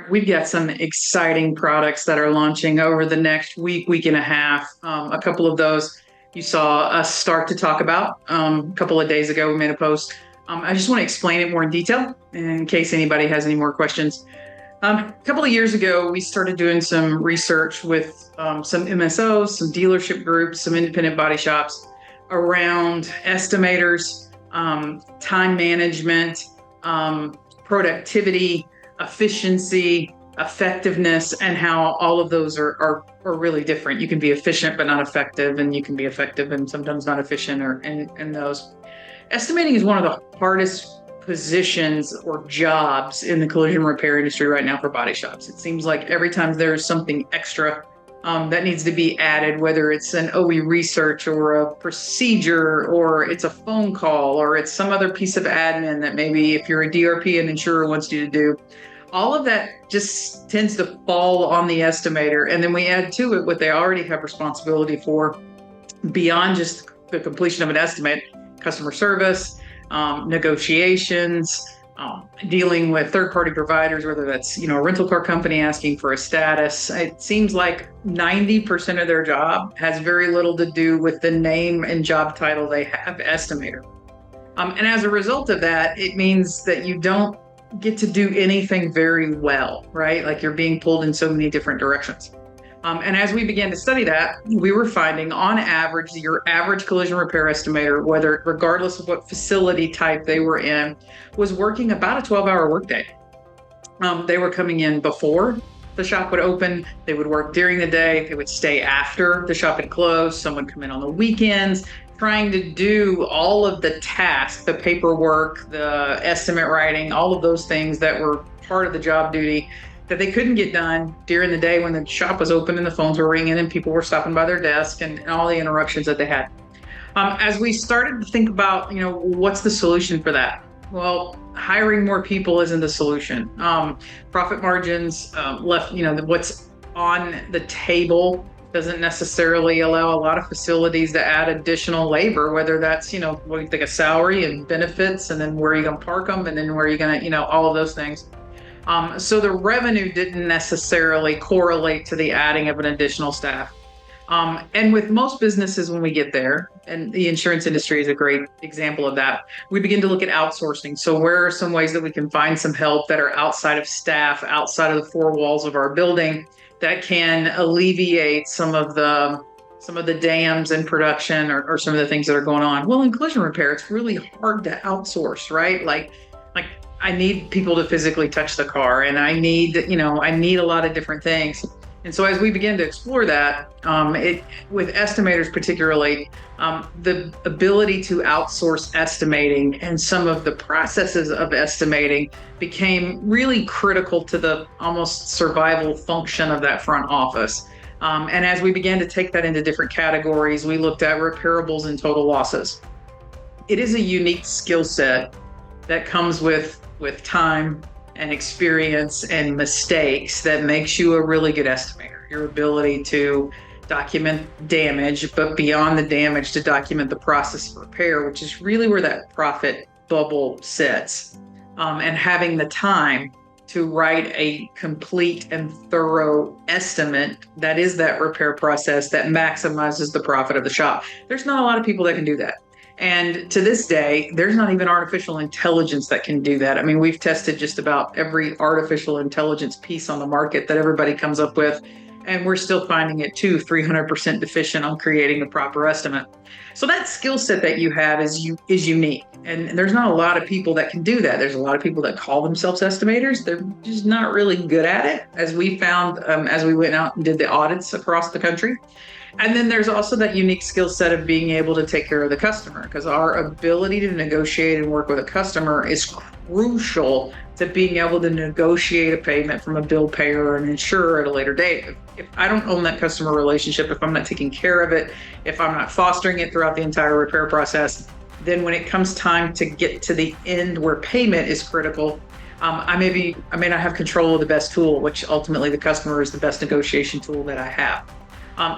We've got some exciting products that are launching over the next week and a half. A couple of those you saw us start to talk about a couple of days ago. We made a post. I just want to explain it more in detail in case anybody has any more questions. A couple of years ago, we started doing some research with some MSOs, some dealership groups, some independent body shops around estimators, time management, productivity, efficiency, effectiveness, and how all of those are really different. You can be efficient but not effective, and you can be effective and sometimes not efficient, and those. Estimating is one of the hardest positions or jobs in the collision repair industry right now for body shops. It seems like every time there's something extra that needs to be added, whether it's an OE research or a procedure or it's a phone call or it's some other piece of admin that maybe if you're a DRP an insurer wants you to do, all of that just tends to fall on the estimator. And then we add to it what they already have responsibility for beyond just the completion of an estimate: customer service, negotiations, dealing with third-party providers, whether that's, a rental car company asking for a status. It seems like 90% of their job has very little to do with the name and job title they have, estimator. And as a result of that, it means that you don't get to do anything very well, right? Like you're being pulled in so many different directions. And as we began to study that, we were finding on average, your average collision repair estimator, regardless of what facility type they were in, was working about a 12-hour workday. They were coming in before the shop would open. They would work during the day. They would stay after the shop had closed. Some would come in on the weekends, trying to do all of the tasks, the paperwork, the estimate writing, all of those things that were part of the job duty that they couldn't get done during the day when the shop was open and the phones were ringing and people were stopping by their desk and all the interruptions that they had. As we started to think about, what's the solution for that? Well, hiring more people isn't the solution. Profit margins left, what's on the table doesn't necessarily allow a lot of facilities to add additional labor, whether that's, what you think, a salary and benefits, and then where are you going to park them, and then where are you going to, all of those things. So the revenue didn't necessarily correlate to the adding of an additional staff. And with most businesses, when we get there, and the insurance industry is a great example of that, we begin to look at outsourcing. So where are some ways that we can find some help that are outside of staff, outside of the four walls of our building, that can alleviate some of the dams in production or some of the things that are going on? Well, in collision repair, it's really hard to outsource, right? Like I need people to physically touch the car, and I need a lot of different things. And so as we begin to explore that, with estimators particularly, the ability to outsource estimating and some of the processes of estimating became really critical to the almost survival function of that front office. And as we began to take that into different categories, we looked at repairables and total losses. It is a unique skill set that comes with time and experience and mistakes that makes you a really good estimator. Your ability to document damage, but beyond the damage, to document the process of repair, which is really where that profit bubble sits. And having the time to write a complete and thorough estimate that is that repair process that maximizes the profit of the shop. There's not a lot of people that can do that. And to this day, there's not even artificial intelligence that can do that. I mean, we've tested just about every artificial intelligence piece on the market that everybody comes up with, and we're still finding it 300% deficient on creating the proper estimate. So that skill set that you have is unique. And there's not a lot of people that can do that. There's a lot of people that call themselves estimators. They're just not really good at it, as we found as we went out and did the audits across the country. And then there's also that unique skill set of being able to take care of the customer, because our ability to negotiate and work with a customer is crucial to being able to negotiate a payment from a bill payer or an insurer at a later date. If I don't own that customer relationship, if I'm not taking care of it, if I'm not fostering it throughout the entire repair process, then when it comes time to get to the end where payment is critical, I may not have control of the best tool, which ultimately the customer is the best negotiation tool that I have.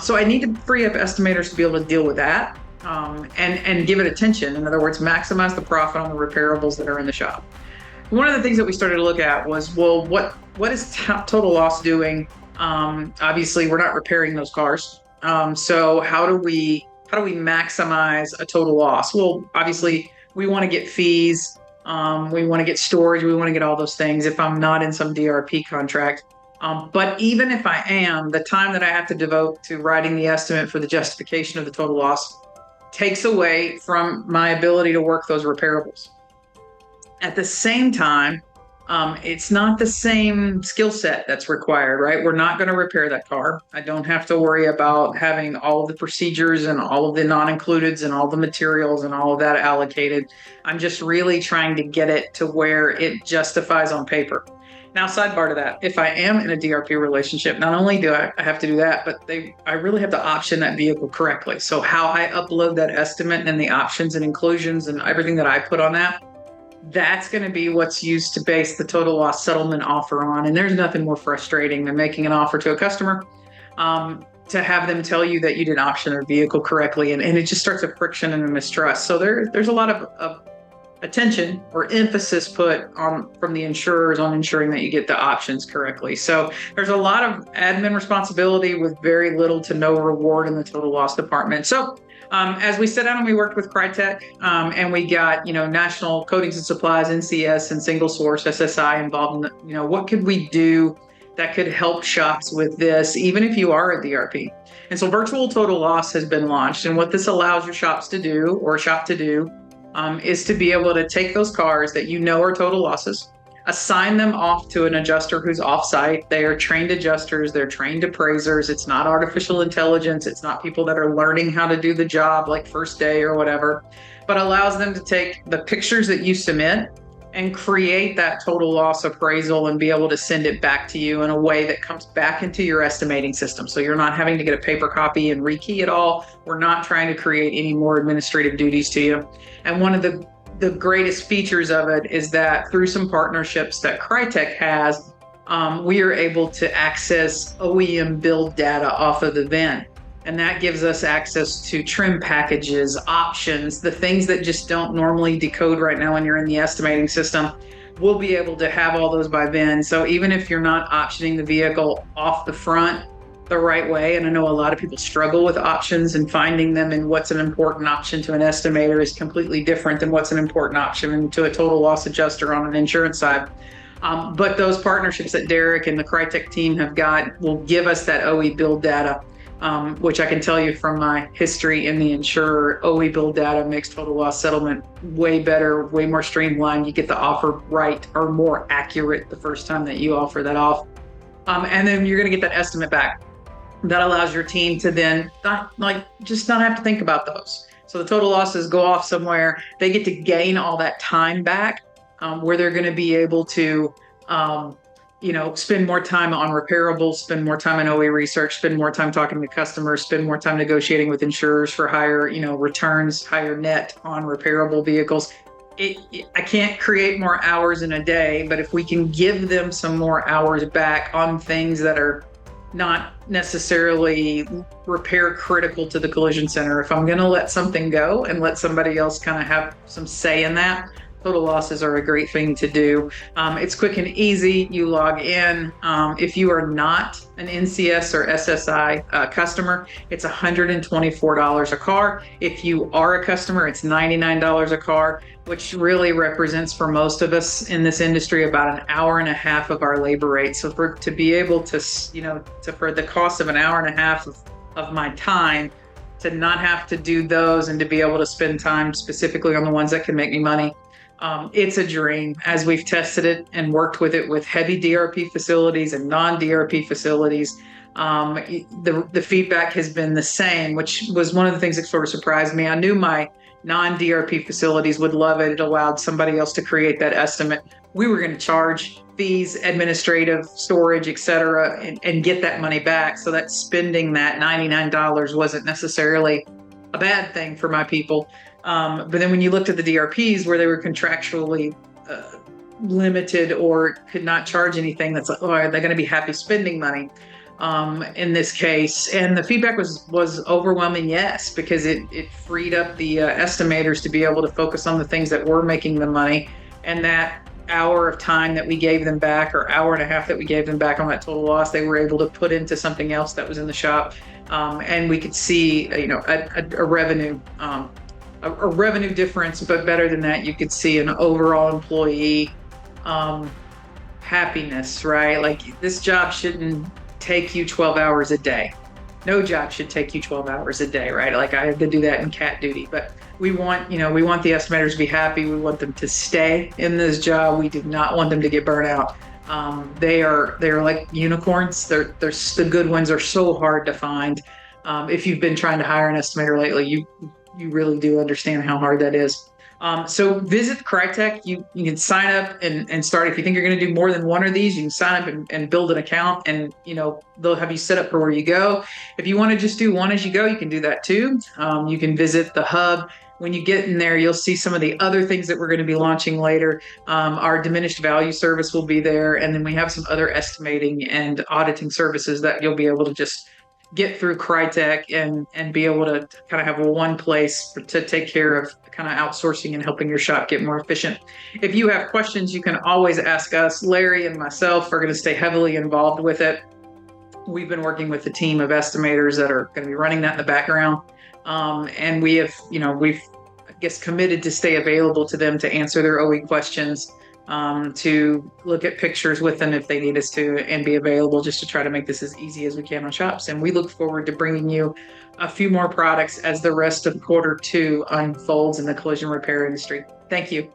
So I need to free up estimators to be able to deal with that and give it attention. In other words, maximize the profit on the repairables that are in the shop. one of the things that we started to look at was, well, what is total loss doing? Obviously, we're not repairing those cars. So how do we maximize a total loss? Well, obviously, we want to get fees. We want to get storage. We want to get all those things if I'm not in some DRP contract. But even if I am, the time that I have to devote to writing the estimate for the justification of the total loss takes away from my ability to work those repairables. At the same time, it's not the same skill set that's required, right? We're not going to repair that car. I don't have to worry about having all of the procedures and all of the non-includeds and all the materials and all of that allocated. I'm just really trying to get it to where it justifies on paper. Now, sidebar to that, if I am in a DRP relationship, not only do I have to do that, but I really have to option that vehicle correctly. So how I upload that estimate and the options and inclusions and everything that I put on that, that's going to be what's used to base the total loss settlement offer on. And there's nothing more frustrating than making an offer to a customer to have them tell you that you didn't option their vehicle correctly. And it just starts a friction and a mistrust. So there's a lot of attention or emphasis put on from the insurers on ensuring that you get the options correctly. So there's a lot of admin responsibility with very little to no reward in the total loss department. So as we sat down and we worked with Crytek, and we got, National Coatings and Supplies, NCS, and Single Source, SSI involved in, what could we do that could help shops with this, even if you are a DRP? And so virtual total loss has been launched. And what this allows your shops to do, or a shop to do, is to be able to take those cars that are total losses, assign them off to an adjuster who's off-site. They are trained adjusters. They're trained appraisers. It's not artificial intelligence. It's not people that are learning how to do the job like first day or whatever, but allows them to take the pictures that you submit and create that total loss appraisal and be able to send it back to you in a way that comes back into your estimating system. So you're not having to get a paper copy and rekey it all. We're not trying to create any more administrative duties to you. And one of the greatest features of it is that through some partnerships that Crytek has, we are able to access OEM build data off of the VIN. And that gives us access to trim packages, options, the things that just don't normally decode right now when you're in the estimating system. We'll be able to have all those by VIN. So even if you're not optioning the vehicle off the front the right way, and I know a lot of people struggle with options and finding them, and what's an important option to an estimator is completely different than what's an important option to a total loss adjuster on an insurance side. But those partnerships that Derek and the Crytek team have got will give us that OE build data, which I can tell you from my history in the insurer, OE build data makes total loss settlement way better, way more streamlined. You get the offer right or more accurate the first time that you offer that off. And then you're going to get that estimate back. That allows your team to then not have to think about those. So the total losses go off somewhere. They get to gain all that time back, where they're going to be able to, spend more time on repairables, spend more time on OE research, spend more time talking to customers, spend more time negotiating with insurers for higher, returns, higher net on repairable vehicles. I can't create more hours in a day, but if we can give them some more hours back on things that are not necessarily repair critical to the collision center, if I'm going to let something go and let somebody else kind of have some say in that, total losses are a great thing to do. It's quick and easy. You log in. If you are not an NCS or SSI customer, it's $124 a car. If you are a customer, it's $99 a car, which really represents for most of us in this industry about an hour and a half of our labor rate. So to be able to, for the cost of an hour and a half of my time, to not have to do those and to be able to spend time specifically on the ones that can make me money, it's a dream. As we've tested it and worked with it with heavy DRP facilities and non-DRP facilities, the feedback has been the same, which was one of the things that sort of surprised me. I knew my non-DRP facilities would love it. It allowed somebody else to create that estimate. We were going to charge fees, administrative, storage, et cetera, and get that money back. So that spending that $99 wasn't necessarily a bad thing for my people. But then when you looked at the DRPs where they were contractually limited or could not charge anything, that's like, oh, are they going to be happy spending money in this case? And the feedback was overwhelming yes, because it freed up the estimators to be able to focus on the things that were making them money, and that hour of time that we gave them back, or hour and a half that we gave them back on that total loss, they were able to put into something else that was in the shop. And we could see, a revenue, a revenue difference, but better than that, you could see an overall employee happiness, right? Like, this job shouldn't take you 12 hours a day. No job should take you 12 hours a day, right? Like, I had to do that in cat duty, but we want the estimators to be happy. We want them to stay in this job. We do not want them to get burnt out. They're like unicorns. The good ones are so hard to find. If you've been trying to hire an estimator lately, you really do understand how hard that is. So visit Crytek. You can sign up and start. If you think you're going to do more than one of these, you can sign up and build an account, and they'll have you set up for where you go. If you want to just do one as you go, you can do that too. You can visit the hub. When you get in there, you'll see some of the other things that we're going to be launching later. Our diminished value service will be there, and then we have some other estimating and auditing services that you'll be able to just get through Crytek and be able to kind of have one place to take care of kind of outsourcing and helping your shop get more efficient. If you have questions, you can always ask us. Larry and myself are going to stay heavily involved with it. We've been working with a team of estimators that are going to be running that in the background. And we've I guess, committed to stay available to them to answer their OE questions, to look at pictures with them if they need us to, and be available just to try to make this as easy as we can on shops. And we look forward to bringing you a few more products as the rest of quarter 2 unfolds in the collision repair industry. Thank you.